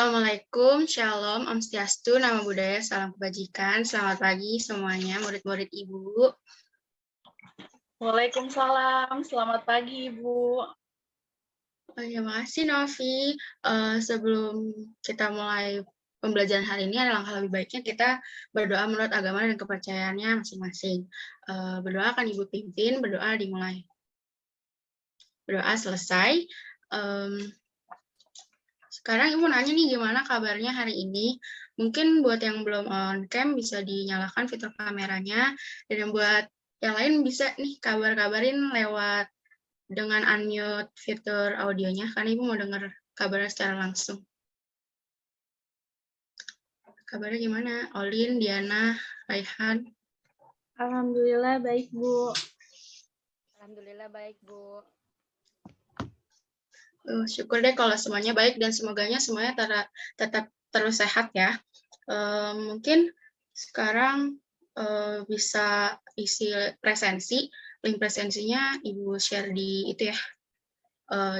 Assalamualaikum, Shalom, Om Swastiastu, Namo Buddhaya, Salam Kebajikan. Selamat pagi semuanya, murid-murid Ibu. Waalaikumsalam, selamat pagi Ibu. Terima kasih Novi. Sebelum kita mulai pembelajaran hari ini, ada langkah lebih baiknya kita berdoa menurut agama dan kepercayaannya masing-masing. Berdoa akan Ibu pimpin, berdoa dimulai. Berdoa selesai. Sekarang Ibu nanya nih gimana kabarnya hari ini. Mungkin buat yang belum on cam bisa dinyalakan fitur kameranya, dan yang buat yang lain bisa nih kabar-kabarin lewat dengan unmute fitur audionya, karena Ibu mau dengar kabarnya secara langsung. Kabarnya gimana? Olin, Diana, Raihan? Alhamdulillah baik, Bu. Alhamdulillah baik, Bu. Syukur deh kalau semuanya baik dan semoganya semuanya tetap terus sehat ya. Mungkin sekarang bisa isi presensi, link presensinya Ibu share di itu ya,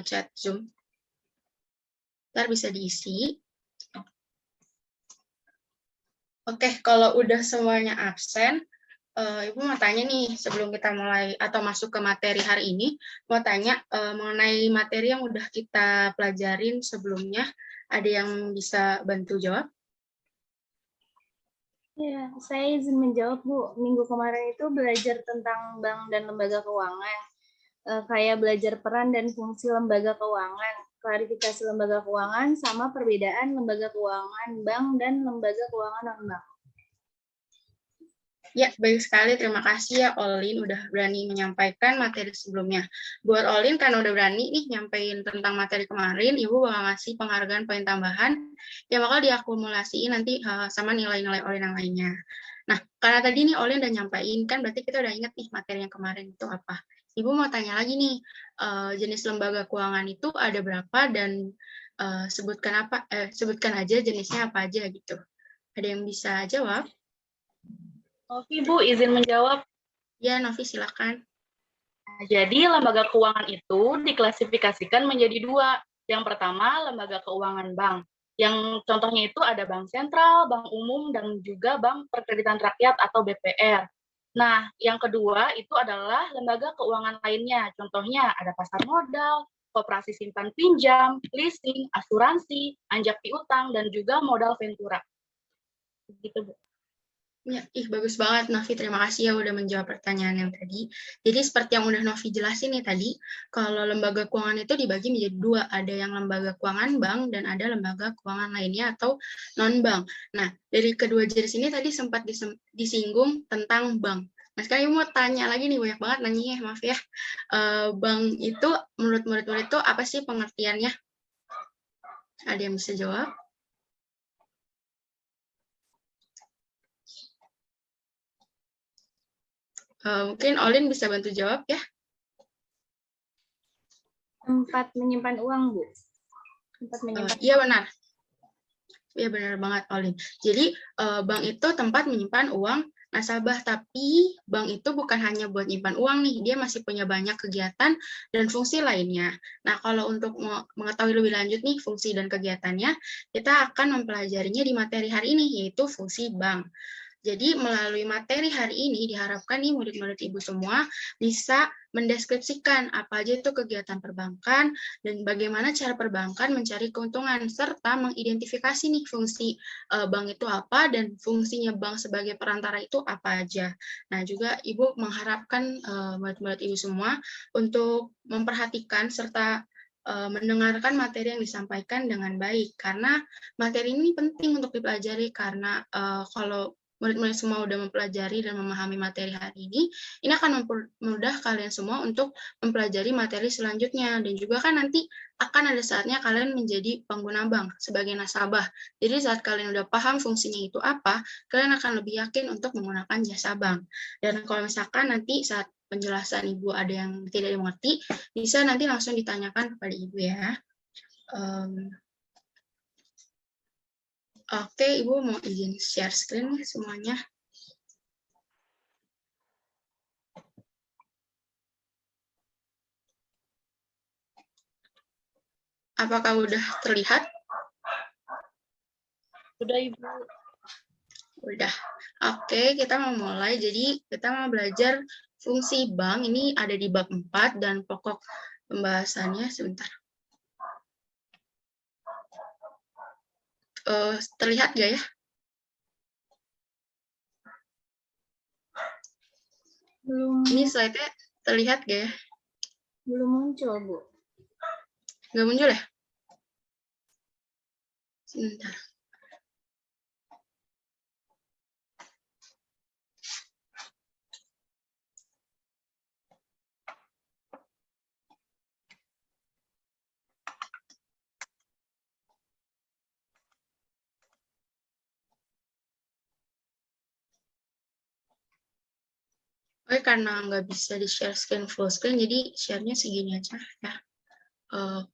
chat Zoom. Ntar bisa diisi. Oke, kalau udah semuanya absen, Ibu mau tanya nih sebelum kita mulai atau masuk ke materi hari ini, mau tanya mengenai materi yang udah kita pelajarin sebelumnya, ada yang bisa bantu jawab? Ya, saya izin menjawab, Bu. Minggu kemarin itu belajar tentang bank dan lembaga keuangan. Kayak belajar peran dan fungsi lembaga keuangan, klarifikasi lembaga keuangan, sama perbedaan lembaga keuangan bank dan lembaga keuangan non-bank. Ya, baik sekali. Terima kasih ya Olin udah berani menyampaikan materi sebelumnya. Buat Olin, karena udah berani nih nyampein tentang materi kemarin, Ibu bakal ngasih penghargaan poin tambahan yang bakal diakumulasiin nanti sama nilai-nilai Olin yang lainnya. Nah, karena tadi nih Olin udah nyampein, kan berarti kita udah ingat nih materi yang kemarin itu apa. Ibu mau tanya lagi nih, jenis lembaga keuangan itu ada berapa dan sebutkan aja jenisnya apa aja gitu. Ada yang bisa jawab? Novi, Bu, izin menjawab. Ya, Novi silakan. Jadi, lembaga keuangan itu diklasifikasikan menjadi dua. Yang pertama, lembaga keuangan bank. Yang contohnya itu ada bank sentral, bank umum, dan juga bank perkreditan rakyat atau BPR. Nah, yang kedua itu adalah lembaga keuangan lainnya. Contohnya ada pasar modal, koperasi simpan pinjam, leasing, asuransi, anjak piutang, dan juga modal ventura. Begitu, Bu. Ya, bagus banget Novi, terima kasih ya udah menjawab pertanyaan yang tadi. Jadi seperti yang udah Novi jelasin nih tadi, kalau lembaga keuangan itu dibagi menjadi dua, ada yang lembaga keuangan bank dan ada lembaga keuangan lainnya atau non-bank. Nah, dari kedua jenis ini tadi sempat disinggung tentang bank. Nah, sekarang mau tanya lagi nih, banyak banget nanya, maaf ya. Bank itu menurut murid-murid itu apa sih pengertiannya? Ada yang bisa jawab? Mungkin Olin bisa bantu jawab ya. Tempat menyimpan uang, Bu. Tempat menyimpan. Iya benar. Iya benar banget Olin. Jadi bank itu tempat menyimpan uang nasabah, tapi bank itu bukan hanya buat nyimpan uang nih, dia masih punya banyak kegiatan dan fungsi lainnya. Nah, kalau untuk mengetahui lebih lanjut nih fungsi dan kegiatannya, kita akan mempelajarinya di materi hari ini, yaitu fungsi bank. Jadi melalui materi hari ini diharapkan nih murid-murid Ibu semua bisa mendeskripsikan apa aja itu kegiatan perbankan dan bagaimana cara perbankan mencari keuntungan serta mengidentifikasi nih fungsi bank itu apa dan fungsinya bank sebagai perantara itu apa aja. Nah, juga Ibu mengharapkan murid-murid Ibu semua untuk memperhatikan serta mendengarkan materi yang disampaikan dengan baik, karena materi ini penting untuk dipelajari, karena kalau murid-murid semua udah mempelajari dan memahami materi hari ini akan mempermudah kalian semua untuk mempelajari materi selanjutnya. Dan juga kan nanti akan ada saatnya kalian menjadi pengguna bank sebagai nasabah. Jadi saat kalian udah paham fungsinya itu apa, kalian akan lebih yakin untuk menggunakan jasa bank. Dan kalau misalkan nanti saat penjelasan Ibu ada yang tidak dimengerti, bisa nanti langsung ditanyakan kepada Ibu ya. Oke, Ibu mau izin share screen nih semuanya. Apakah udah terlihat? Sudah, Ibu. Udah. Oke, kita mau mulai. Jadi kita mau belajar fungsi bank. Ini ada di bab 4 dan pokok pembahasannya sebentar. Terlihat nggak ya? Belum Ini slide-nya terlihat nggak ya? belum muncul, Bu. Nggak muncul ya? Sebentar. Oke, karena nggak bisa di-share screen full screen, jadi share-nya segini aja ya.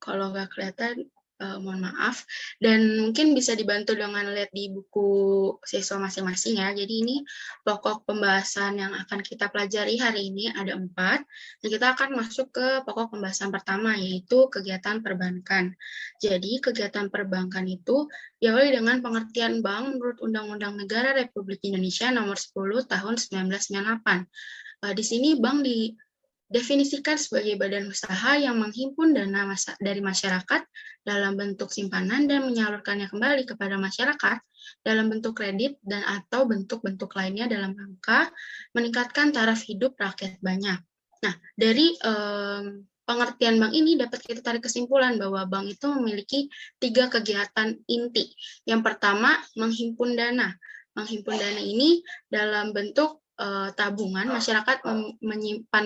Kalau nggak kelihatan, mohon maaf. Dan mungkin bisa dibantu dengan lihat di buku siswa masing-masing ya. Jadi ini pokok pembahasan yang akan kita pelajari hari ini ada 4. Dan kita akan masuk ke pokok pembahasan pertama, yaitu kegiatan perbankan. Jadi kegiatan perbankan itu diawali dengan pengertian bank menurut Undang-Undang Negara Republik Indonesia Nomor 10 Tahun 1998. Di sini bank didefinisikan sebagai badan usaha yang menghimpun dana dari masyarakat dalam bentuk simpanan dan menyalurkannya kembali kepada masyarakat dalam bentuk kredit dan atau bentuk-bentuk lainnya dalam rangka meningkatkan taraf hidup rakyat banyak. Nah, dari pengertian bank ini dapat kita tarik kesimpulan bahwa bank itu memiliki 3 kegiatan inti. Yang pertama, menghimpun dana. Menghimpun dana ini dalam bentuk tabungan, masyarakat menyimpan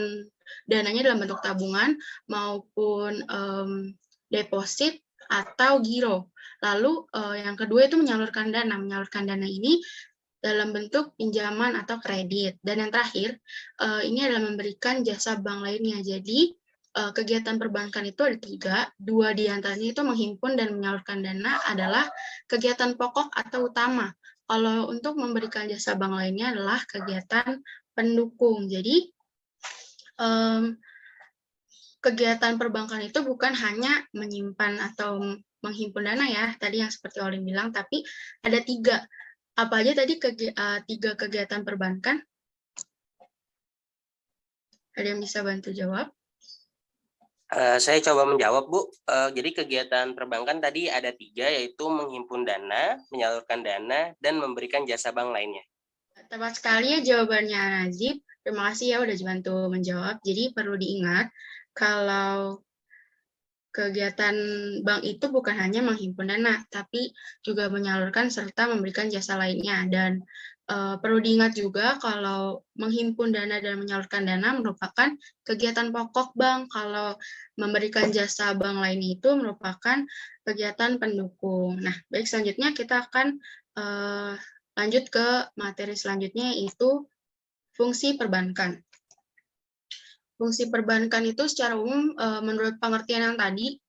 dananya dalam bentuk tabungan maupun deposit atau giro. Lalu yang kedua itu menyalurkan dana. Menyalurkan dana ini dalam bentuk pinjaman atau kredit. Dan yang terakhir, ini adalah memberikan jasa bank lainnya. Jadi kegiatan perbankan itu ada 3, 2 diantaranya itu menghimpun dan menyalurkan dana adalah kegiatan pokok atau utama. Kalau untuk memberikan jasa bank lainnya adalah kegiatan pendukung. Jadi kegiatan perbankan itu bukan hanya menyimpan atau menghimpun dana ya, tadi yang seperti Olin bilang, tapi ada 3. Apa aja tadi 3 kegiatan perbankan? Ada yang bisa bantu jawab? Saya coba menjawab, Bu. Jadi kegiatan perbankan tadi ada 3, yaitu menghimpun dana, menyalurkan dana, dan memberikan jasa bank lainnya. Tepat sekali ya jawabannya Najib. Terima kasih ya udah bantu menjawab. Jadi perlu diingat kalau kegiatan bank itu bukan hanya menghimpun dana, tapi juga menyalurkan serta memberikan jasa lainnya. Dan perlu diingat juga kalau menghimpun dana dan menyalurkan dana merupakan kegiatan pokok bank. Kalau memberikan jasa bank lainnya itu merupakan kegiatan pendukung. Nah, baik, selanjutnya kita akan lanjut ke materi selanjutnya, yaitu fungsi perbankan. Fungsi perbankan itu secara umum menurut pengertian yang tadi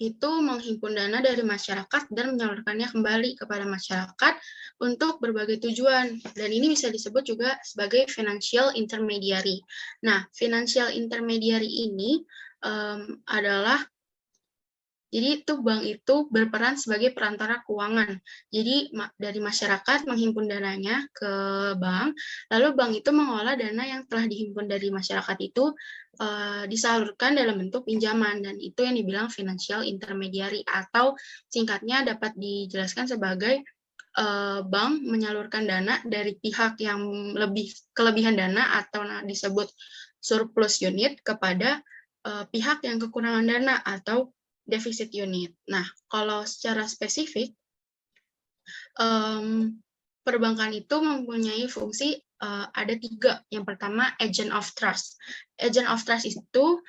itu menghimpun dana dari masyarakat dan menyalurkannya kembali kepada masyarakat untuk berbagai tujuan. Dan ini bisa disebut juga sebagai financial intermediary. Nah, financial intermediary ini adalah, jadi itu bank itu berperan sebagai perantara keuangan. Jadi dari masyarakat menghimpun dananya ke bank, lalu bank itu mengolah dana yang telah dihimpun dari masyarakat itu disalurkan dalam bentuk pinjaman, dan itu yang dibilang financial intermediary, atau singkatnya dapat dijelaskan sebagai bank menyalurkan dana dari pihak yang kelebihan dana atau disebut surplus unit kepada pihak yang kekurangan dana atau defisit unit. Nah, kalau secara spesifik, perbankan itu mempunyai fungsi ada 3. Yang pertama, agent of trust. Agent of trust itu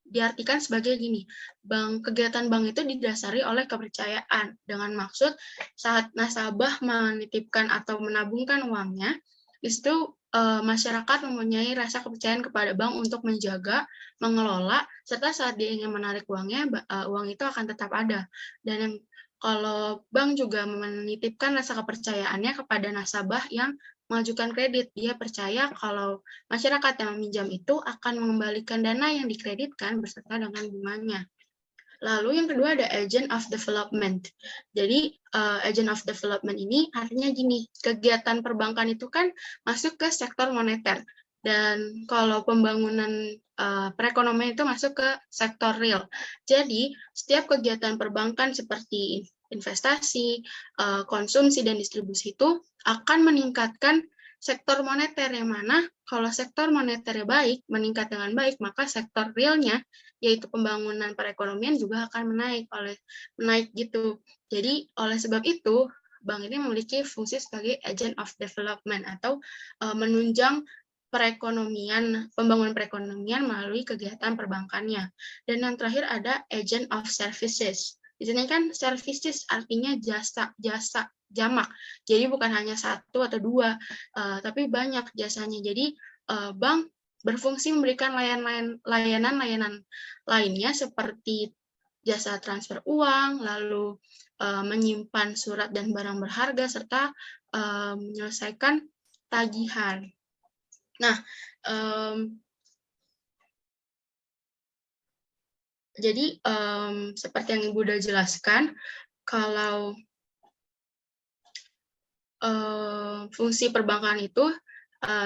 diartikan sebagai gini, kegiatan bank itu didasari oleh kepercayaan, dengan maksud saat nasabah menitipkan atau menabungkan uangnya, di situ masyarakat mempunyai rasa kepercayaan kepada bank untuk menjaga, mengelola, serta saat dia ingin menarik uangnya, uang itu akan tetap ada. Dan kalau bank juga menitipkan rasa kepercayaannya kepada nasabah yang mengajukan kredit. Dia percaya kalau masyarakat yang meminjam itu akan mengembalikan dana yang dikreditkan beserta dengan bunganya. Lalu yang kedua ada agent of development. Jadi agent of development ini artinya gini, kegiatan perbankan itu kan masuk ke sektor moneter. Dan kalau pembangunan perekonomian itu masuk ke sektor real. Jadi setiap kegiatan perbankan seperti investasi, konsumsi, dan distribusi itu akan meningkatkan sektor moneter, yang mana kalau sektor moneternya baik, meningkat dengan baik, maka sektor realnya, yaitu pembangunan perekonomian juga akan menaik gitu. Jadi oleh sebab itu, bank ini memiliki fungsi sebagai agent of development atau menunjang pembangunan perekonomian melalui kegiatan perbankannya. Dan yang terakhir ada agent of services. Di sini kan services artinya jasa jamak. Jadi bukan hanya satu atau dua, tapi banyak jasanya. Jadi bank berfungsi memberikan layanan-layanan lainnya seperti jasa transfer uang, lalu menyimpan surat dan barang berharga, serta menyelesaikan tagihan. Nah, jadi seperti yang Ibu udah jelaskan, kalau fungsi perbankan itu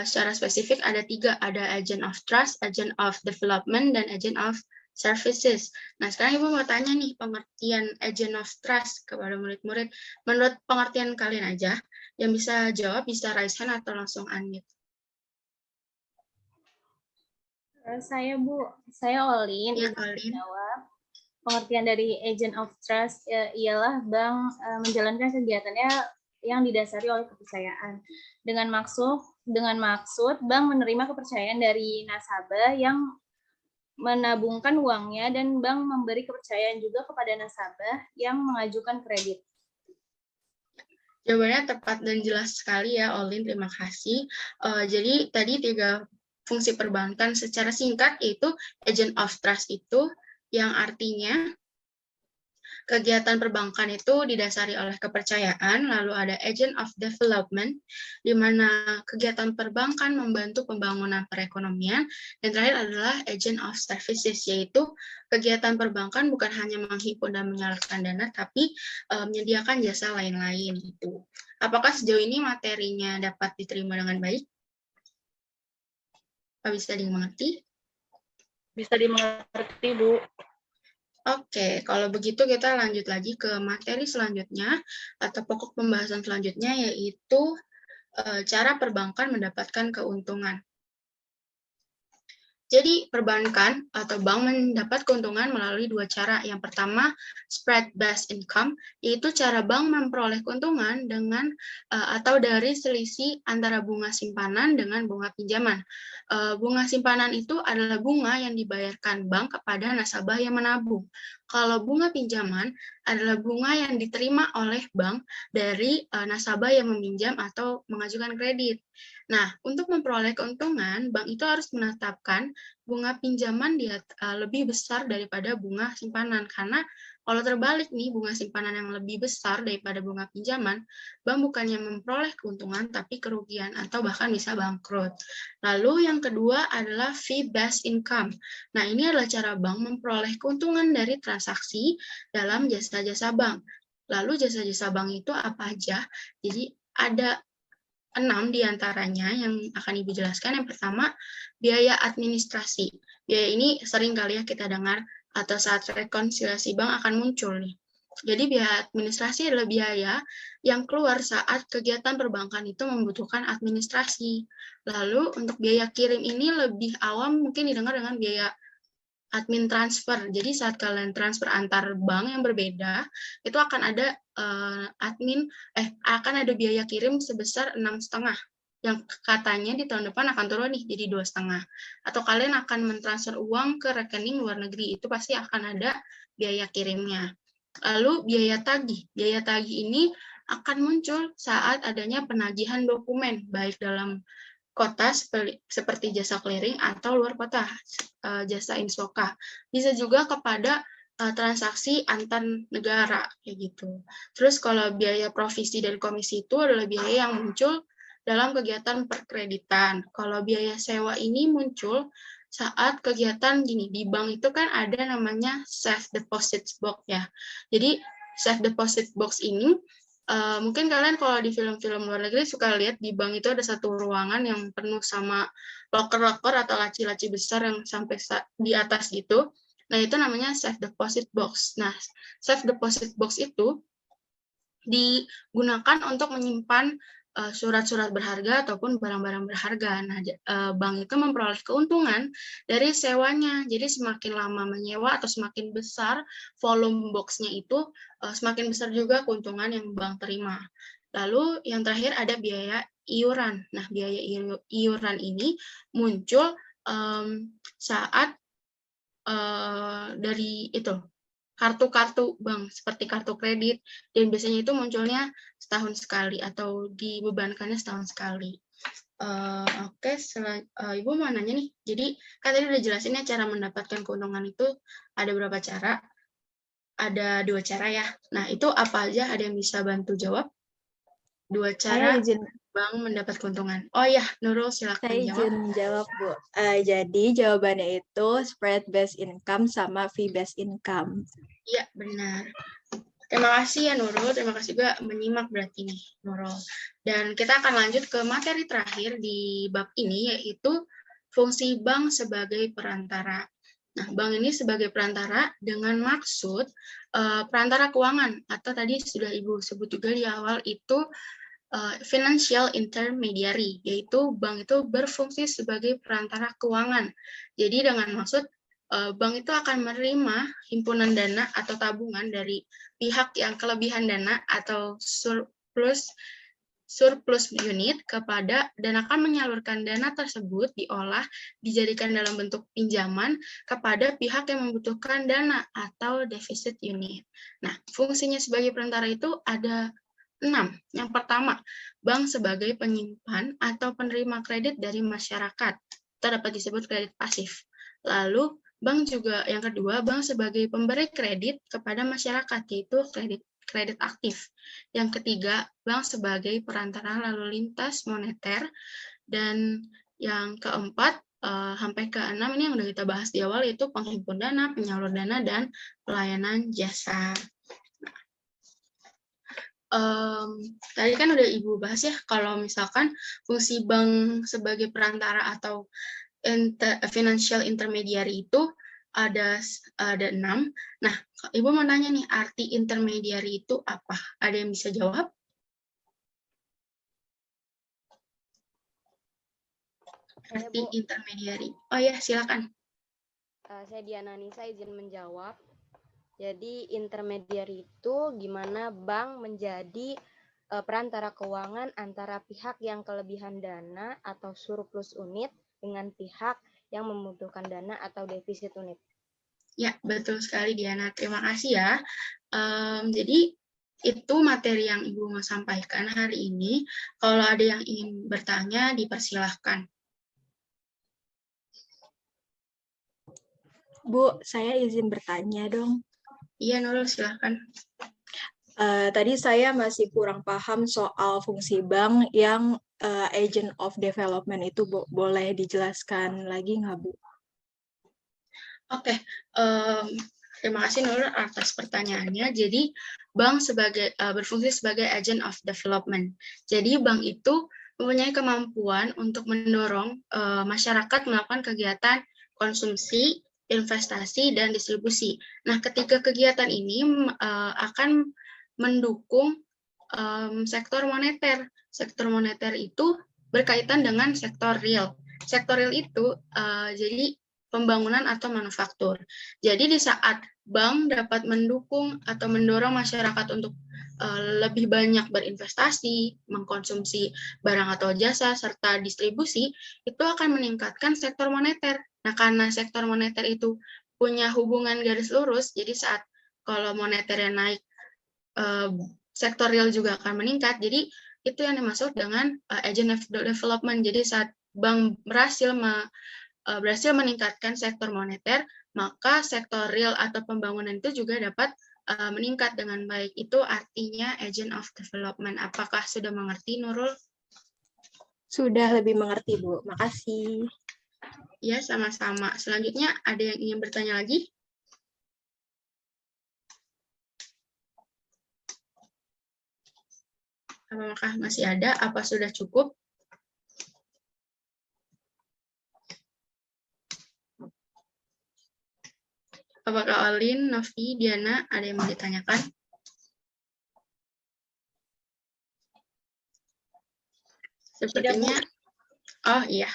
secara spesifik ada 3, ada agent of trust, agent of development, dan agent of services. Nah, sekarang Ibu mau tanya nih, pengertian agent of trust kepada murid-murid. Menurut pengertian kalian aja, yang bisa jawab bisa raise hand atau langsung unmute. Saya Bu, saya Olin. Ya, Olin. Jawab. Pengertian dari agent of trust ialah bank menjalankan kegiatannya yang didasari oleh kepercayaan. Dengan maksud bank menerima kepercayaan dari nasabah yang menabungkan uangnya, dan bank memberi kepercayaan juga kepada nasabah yang mengajukan kredit. Jawabannya tepat dan jelas sekali ya, Olin. Terima kasih. Jadi tadi 3 fungsi perbankan secara singkat, yaitu agent of trust itu yang artinya kegiatan perbankan itu didasari oleh kepercayaan, lalu ada agent of development, di mana kegiatan perbankan membantu pembangunan perekonomian, dan terakhir adalah agent of services, yaitu kegiatan perbankan bukan hanya menghimpun dan menyalurkan dana, tapi menyediakan jasa lain-lain. Gitu. Apakah sejauh ini materinya dapat diterima dengan baik? Apa bisa dimengerti? Bisa dimengerti, Bu. Oke, kalau begitu kita lanjut lagi ke materi selanjutnya atau pokok pembahasan selanjutnya, yaitu cara perbankan mendapatkan keuntungan. Jadi perbankan atau bank mendapat keuntungan melalui 2 cara. Yang pertama, spread-based income, yaitu cara bank memperoleh keuntungan dengan atau dari selisih antara bunga simpanan dengan bunga pinjaman. Bunga simpanan itu adalah bunga yang dibayarkan bank kepada nasabah yang menabung. Kalau bunga pinjaman adalah bunga yang diterima oleh bank dari nasabah yang meminjam atau mengajukan kredit. Nah, untuk memperoleh keuntungan, bank itu harus menetapkan bunga pinjaman lebih besar daripada bunga simpanan. Karena kalau terbalik nih, bunga simpanan yang lebih besar daripada bunga pinjaman, bank bukannya memperoleh keuntungan, tapi kerugian atau bahkan bisa bangkrut. Lalu yang kedua adalah fee-based income. Nah, ini adalah cara bank memperoleh keuntungan dari transaksi dalam jasa-jasa bank. Lalu jasa-jasa bank itu apa aja? Jadi ada 6 diantaranya yang akan Ibu jelaskan. Yang pertama, biaya administrasi. Biaya ini sering kali ya kita dengar atau saat rekonsiliasi bank akan muncul nih. Jadi biaya administrasi adalah biaya yang keluar saat kegiatan perbankan itu membutuhkan administrasi. Lalu untuk biaya kirim ini lebih awam mungkin didengar dengan biaya admin transfer. Jadi saat kalian transfer antar bank yang berbeda, itu akan ada akan ada biaya kirim sebesar 6,5, yang katanya di tahun depan akan turun nih jadi 2,5. Atau kalian akan mentransfer uang ke rekening luar negeri, itu pasti akan ada biaya kirimnya. Lalu biaya tagih. Biaya tagih ini akan muncul saat adanya penagihan dokumen, baik dalam kota seperti jasa clearing atau luar kota, jasa infoka. Bisa juga kepada transaksi antar negara, kayak gitu. Terus kalau biaya provisi dan komisi itu adalah biaya yang muncul dalam kegiatan perkreditan. Kalau biaya sewa ini muncul saat kegiatan gini, di bank itu kan ada namanya safe deposit box ya. Jadi safe deposit box ini mungkin kalian kalau di film-film luar negeri suka lihat di bank itu ada satu ruangan yang penuh sama loker-loker atau laci-laci besar yang sampai di atas gitu. Nah, itu namanya safe deposit box. Nah, safe deposit box itu digunakan untuk menyimpan surat-surat berharga ataupun barang-barang berharga. Nah, bank itu memperoleh keuntungan dari sewanya. Jadi semakin lama menyewa atau semakin besar volume box-nya itu, semakin besar juga keuntungan yang bank terima. Lalu yang terakhir ada biaya iuran. Nah, biaya iuran ini muncul saat dari itu kartu-kartu bank seperti kartu kredit, dan biasanya itu munculnya setahun sekali atau dibebankannya setahun sekali. Oke, Ibu mau nanya nih, jadi kan tadi udah jelasin ya cara mendapatkan keuntungan itu ada berapa cara, ada 2 cara ya. Nah, itu apa aja, ada yang bisa bantu jawab? 2 cara bank mendapat keuntungan. Oh ya, Nurul silakan Saya jawab. izin jawab, Bu. Jadi jawabannya itu spread based income sama fee based income. Iya, benar. Terima kasih ya Nurul, terima kasih juga menyimak berarti nih Nurul. Dan kita akan lanjut ke materi terakhir di bab ini, yaitu fungsi bank sebagai perantara. Nah, bank ini sebagai perantara dengan maksud perantara keuangan, atau tadi sudah Ibu sebut juga di awal itu financial intermediary, yaitu bank itu berfungsi sebagai perantara keuangan. Jadi dengan maksud bank itu akan menerima himpunan dana atau tabungan dari pihak yang kelebihan dana atau surplus unit kepada, dan akan menyalurkan dana tersebut diolah dijadikan dalam bentuk pinjaman kepada pihak yang membutuhkan dana atau defisit unit. Nah, fungsinya sebagai perantara itu ada 6. Yang pertama, bank sebagai penyimpan atau penerima kredit dari masyarakat, atau dapat disebut kredit pasif. Lalu, bank juga yang kedua, bank sebagai pemberi kredit kepada masyarakat, yaitu kredit aktif. Yang ketiga, bank sebagai perantara lalu lintas moneter. Dan yang keempat, sampai ke 6 ini yang udah kita bahas di awal, yaitu penghimpun dana, penyalur dana, dan pelayanan jasa. Tadi kan udah Ibu bahas ya, kalau misalkan fungsi bank sebagai perantara atau financial intermediary itu ada 6. Nah, Ibu mau nanya nih, arti intermediary itu apa? Ada yang bisa jawab? Arti intermediary. Oh ya, silakan. Saya Diana Nisa izin menjawab. Jadi intermediary itu gimana bank menjadi perantara keuangan antara pihak yang kelebihan dana atau surplus unit dengan pihak yang membutuhkan dana atau defisit unit. Ya, betul sekali Diana. Terima kasih ya. Jadi itu materi yang Ibu mau sampaikan hari ini. Kalau ada yang ingin bertanya, dipersilahkan. Bu, saya izin bertanya dong. Iya, Nurul, silahkan. Tadi saya masih kurang paham soal fungsi bank yang agent of development itu, Bu. Boleh dijelaskan lagi nggak, Bu? Oke, terima kasih Nurul atas pertanyaannya. Jadi, bank berfungsi sebagai agent of development. Jadi, bank itu mempunyai kemampuan untuk mendorong masyarakat melakukan kegiatan konsumsi, investasi, dan distribusi. Nah, ketiga kegiatan ini akan mendukung sektor moneter. Sektor moneter itu berkaitan dengan sektor real. Sektor real itu jadi pembangunan atau manufaktur. Jadi di saat bank dapat mendukung atau mendorong masyarakat untuk lebih banyak berinvestasi, mengkonsumsi barang atau jasa, serta distribusi, itu akan meningkatkan sektor moneter. Nah, karena sektor moneter itu punya hubungan garis lurus, jadi saat kalau moneternya naik, sektor real juga akan meningkat. Jadi itu yang dimaksud dengan agent of development. Jadi saat bank berhasil meningkatkan sektor moneter, maka sektor real atau pembangunan itu juga dapat meningkat dengan baik. Itu artinya agent of development. Apakah sudah mengerti, Nurul? Sudah lebih mengerti, Bu. Makasih. Ya, sama-sama. Selanjutnya, ada yang ingin bertanya lagi? Apakah masih ada? Apa sudah cukup? Apakah Olin, Novi, Diana, ada yang mau ditanyakan? Sepertinya, oh iya,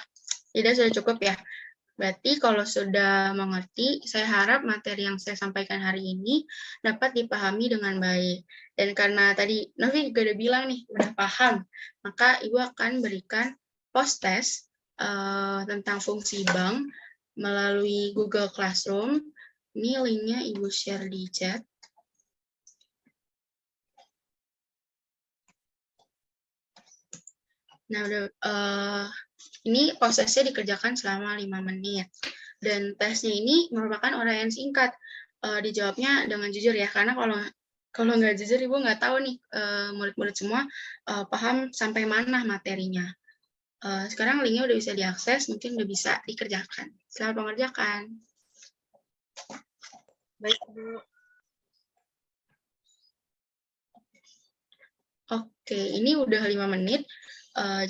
tidak sudah cukup ya. Berarti kalau sudah mengerti, saya harap materi yang saya sampaikan hari ini dapat dipahami dengan baik. Dan karena tadi Novi juga udah bilang nih, udah paham, maka Ibu akan berikan post-test tentang fungsi bank melalui Google Classroom. Ini linknya Ibu share di chat. Nah, ini prosesnya dikerjakan selama 5 menit. Dan tesnya ini merupakan uraian singkat. Dijawabnya dengan jujur ya, karena kalau nggak jujur, Ibu nggak tahu nih murid-murid semua paham sampai mana materinya. Sekarang linknya udah bisa diakses, mungkin udah bisa dikerjakan. Selamat mengerjakan. Baik, Bu. Oke, ini udah 5 menit.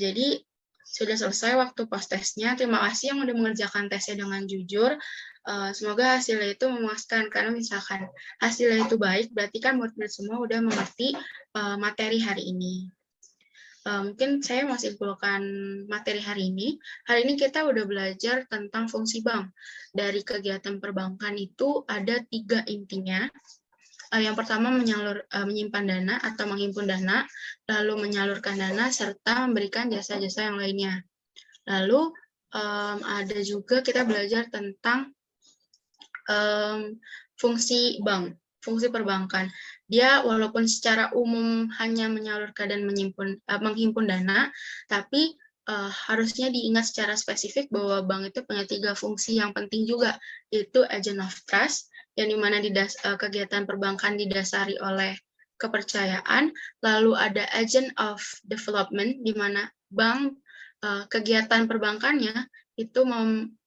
Jadi sudah selesai waktu post-testnya. Terima kasih yang udah mengerjakan tesnya dengan jujur. Semoga hasilnya itu memuaskan, karena misalkan hasilnya itu baik, berarti kan murid-murid semua udah mengerti materi hari ini. Mungkin saya mau simpulkan materi hari ini. Hari ini kita udah belajar tentang fungsi bank. Dari kegiatan perbankan itu ada 3 intinya. Yang pertama menyimpan dana atau menghimpun dana, lalu menyalurkan dana, serta memberikan jasa-jasa yang lainnya. Lalu ada juga kita belajar tentang fungsi bank, fungsi perbankan. Dia walaupun secara umum hanya menyalurkan dan menghimpun dana, tapi harusnya diingat secara spesifik bahwa bank itu punya 3 fungsi yang penting juga, yaitu agent of trust, yang dimana kegiatan perbankan didasari oleh kepercayaan, lalu ada agent of development, di mana bank kegiatan perbankannya itu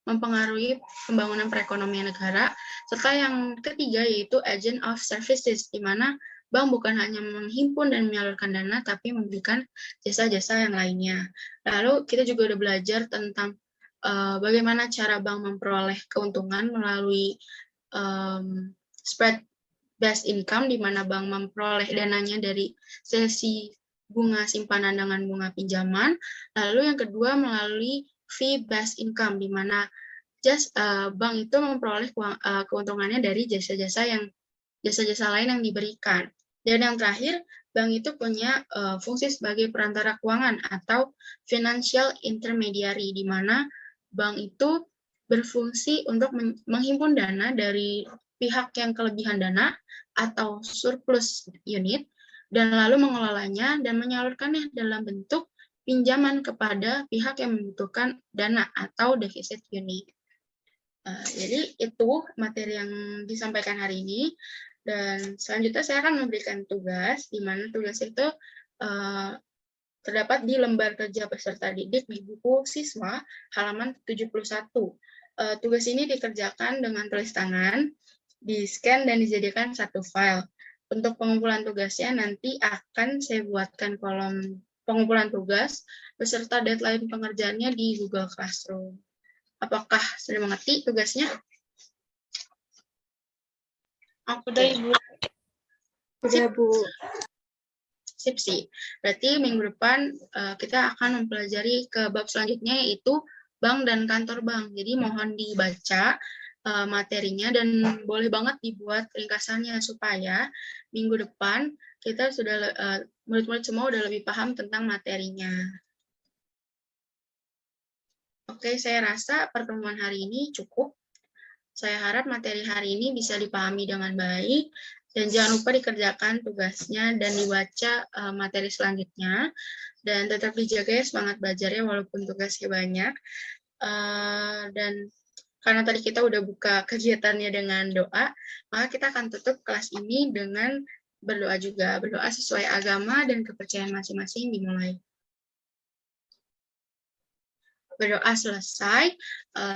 mempengaruhi pembangunan perekonomian negara, serta yang ketiga yaitu agent of services, di mana bank bukan hanya menghimpun dan menyalurkan dana, tapi memberikan jasa-jasa yang lainnya. Lalu kita juga udah belajar tentang bagaimana cara bank memperoleh keuntungan melalui spread based income, di mana bank memperoleh dananya dari sesi bunga simpanan dengan bunga pinjaman. Lalu yang kedua melalui fee based income, di mana bank itu memperoleh keuntungannya dari jasa-jasa lain yang diberikan. Dan yang terakhir, bank itu punya fungsi sebagai perantara keuangan atau financial intermediary, di mana bank itu berfungsi untuk menghimpun dana dari pihak yang kelebihan dana atau surplus unit, dan lalu mengelolanya dan menyalurkannya dalam bentuk pinjaman kepada pihak yang membutuhkan dana atau defisit unit. Jadi itu materi yang disampaikan hari ini, dan selanjutnya saya akan memberikan tugas, di mana tugas itu terdapat di lembar kerja peserta didik di buku siswa halaman 71. Tugas ini dikerjakan dengan tulis tangan, di-scan dan dijadikan satu file. Untuk pengumpulan tugasnya nanti akan saya buatkan kolom pengumpulan tugas beserta deadline pengerjaannya di Google Classroom. Apakah sudah mengerti tugasnya? Udah, Ibu. Udah, Bu. Sip sih. Berarti minggu depan kita akan mempelajari ke bab selanjutnya, yaitu bank dan kantor bank. Jadi mohon dibaca materinya dan boleh banget dibuat ringkasannya supaya minggu depan kita sudah murid-murid semua udah lebih paham tentang materinya. Oke, saya rasa pertemuan hari ini cukup. Saya harap materi hari ini bisa dipahami dengan baik, dan jangan lupa dikerjakan tugasnya dan dibaca materi selanjutnya, dan tetap dijaga ya semangat belajarnya walaupun tugasnya banyak. Dan karena tadi kita udah buka kegiatannya dengan doa, maka kita akan tutup kelas ini dengan berdoa juga. Berdoa sesuai agama dan kepercayaan masing-masing dimulai. berdoa selesai.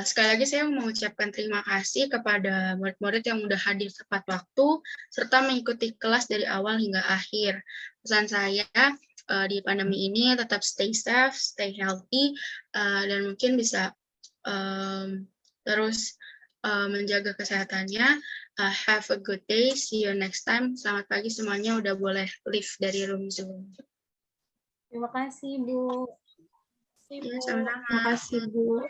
Sekali lagi saya mengucapkan terima kasih kepada murid-murid yang sudah hadir tepat waktu, serta mengikuti kelas dari awal hingga akhir. Pesan saya di pandemi ini tetap stay safe, stay healthy, dan mungkin bisa terus menjaga kesehatannya. Have a good day, see you next time. Selamat pagi semuanya, udah boleh leave dari room Zoom. Terima kasih, Bu. Ya, sama-sama. Terima kasih, Bu.